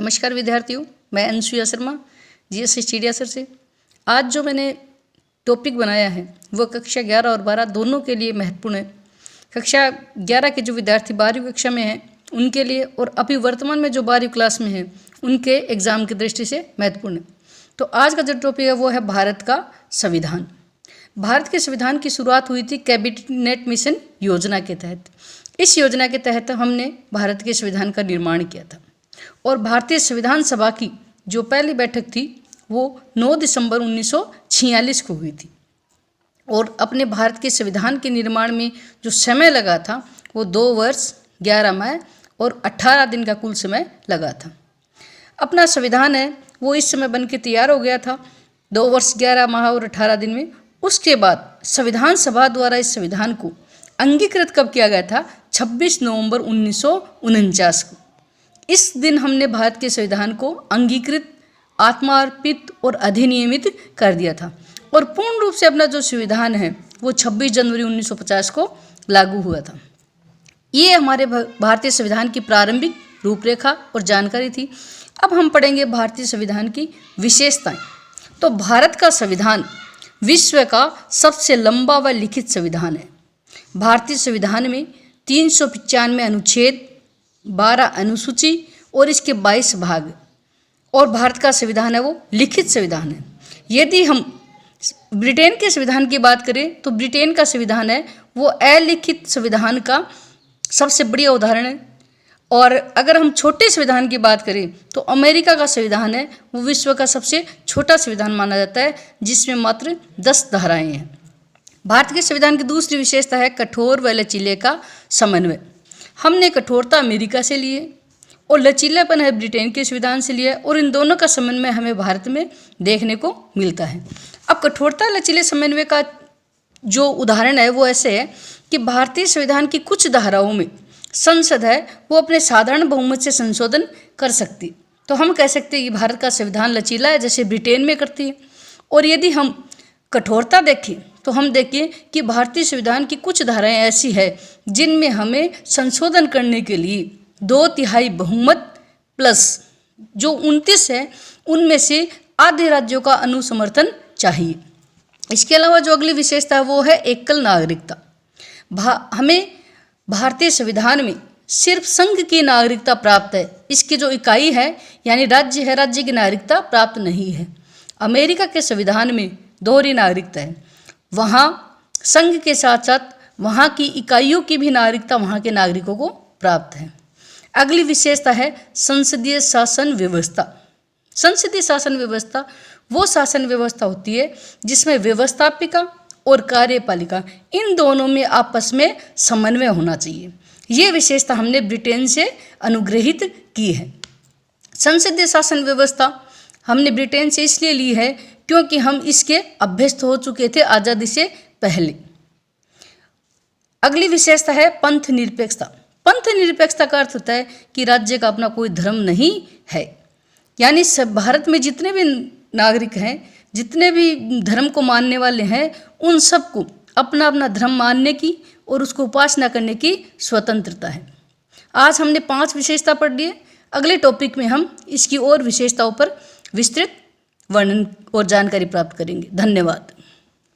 नमस्कार विद्यार्थियों, मैं अनुसुईया शर्मा जीएससी चिड़ियासर से। आज जो मैंने टॉपिक बनाया है वो कक्षा 11 और 12 दोनों के लिए महत्वपूर्ण है। कक्षा 11 के जो विद्यार्थी 12वीं कक्षा में हैं उनके लिए, और अभी वर्तमान में जो 12वीं क्लास में हैं उनके एग्ज़ाम की दृष्टि से महत्वपूर्ण है। तो आज का जो टॉपिक है वो है भारत का संविधान। भारत के संविधान की शुरुआत हुई थी कैबिनेट मिशन योजना के तहत। इस योजना के तहत हमने भारत के संविधान का निर्माण किया था, और भारतीय संविधान सभा की जो पहली बैठक थी वो 9 दिसंबर 1946 को हुई थी। और अपने भारत के संविधान के निर्माण में जो समय लगा था वो 2 वर्ष 11 माह और 18 दिन का कुल समय लगा था। अपना संविधान है वो इस समय बन के तैयार हो गया था 2 वर्ष 11 माह और 18 दिन में। उसके बाद संविधान सभा द्वारा इस संविधान को अंगीकृत कब किया गया था? 26 नवंबर 1949 को। इस दिन हमने भारत के संविधान को अंगीकृत, आत्मार्पित और अधिनियमित कर दिया था, और पूर्ण रूप से अपना जो संविधान है वो 26 जनवरी 1950 को लागू हुआ था। ये हमारे भारतीय संविधान की प्रारंभिक रूपरेखा और जानकारी थी। अब हम पढ़ेंगे भारतीय संविधान की विशेषताएं। तो भारत का संविधान विश्व का सबसे लंबा व लिखित संविधान है। भारतीय संविधान में 395 अनुच्छेद, 12 अनुसूची और इसके 22 भाग, और भारत का संविधान है वो लिखित संविधान है। यदि हम ब्रिटेन के संविधान की बात करें तो ब्रिटेन का संविधान है वो अलिखित संविधान का सबसे बढ़िया उदाहरण है। और अगर हम छोटे संविधान की बात करें तो अमेरिका का संविधान है वो विश्व का सबसे छोटा संविधान माना जाता है, जिसमें मात्र 10 धाराएं हैं। भारत के संविधान की दूसरी विशेषता है कठोर व लचीले का समन्वय। हमने कठोरता अमेरिका से लिए और लचीलापन है ब्रिटेन के संविधान से लिया, और इन दोनों का समन्वय हमें भारत में देखने को मिलता है। अब कठोरता लचीले समन्वय का जो उदाहरण है वो ऐसे है कि भारतीय संविधान की कुछ धाराओं में संसद है वो अपने साधारण बहुमत से संशोधन कर सकती। तो हम कह सकते हैं कि भारत का संविधान लचीला है, जैसे ब्रिटेन में करती है। और यदि हम कठोरता देखें तो हम देखिए कि भारतीय संविधान की कुछ धाराएं ऐसी है जिनमें हमें संशोधन करने के लिए 2/3 बहुमत प्लस जो 29 है उनमें से आधे राज्यों का अनुसमर्थन चाहिए। इसके अलावा जो अगली विशेषता है वो है एकल नागरिकता। हमें भारतीय संविधान में सिर्फ संघ की नागरिकता प्राप्त है। इसकी जो इकाई है यानी राज्य है, राज्य की नागरिकता प्राप्त नहीं है। अमेरिका के संविधान में दोहरी नागरिकता है। वहाँ संघ के साथ साथ वहाँ की इकाइयों की भी नागरिकता वहाँ के नागरिकों को प्राप्त है। अगली विशेषता है संसदीय शासन व्यवस्था। संसदीय शासन व्यवस्था वो शासन व्यवस्था होती है जिसमें व्यवस्थापिका और कार्यपालिका इन दोनों में आपस में समन्वय होना चाहिए। ये विशेषता हमने ब्रिटेन से अनुग्रहित की है। संसदीय शासन व्यवस्था हमने ब्रिटेन से इसलिए ली है क्योंकि हम इसके अभ्यस्त हो चुके थे आज़ादी से पहले। अगली विशेषता है पंथ निरपेक्षता। पंथ निरपेक्षता का अर्थ होता है कि राज्य का अपना कोई धर्म नहीं है, यानी सब भारत में जितने भी नागरिक हैं, जितने भी धर्म को मानने वाले हैं, उन सबको अपना अपना धर्म मानने की और उसको उपासना करने की स्वतंत्रता है। आज हमने 5 विशेषता पढ़ ली है। अगले टॉपिक में हम इसकी और विशेषताओं पर विस्तृत वर्णन और जानकारी प्राप्त करेंगे। धन्यवाद।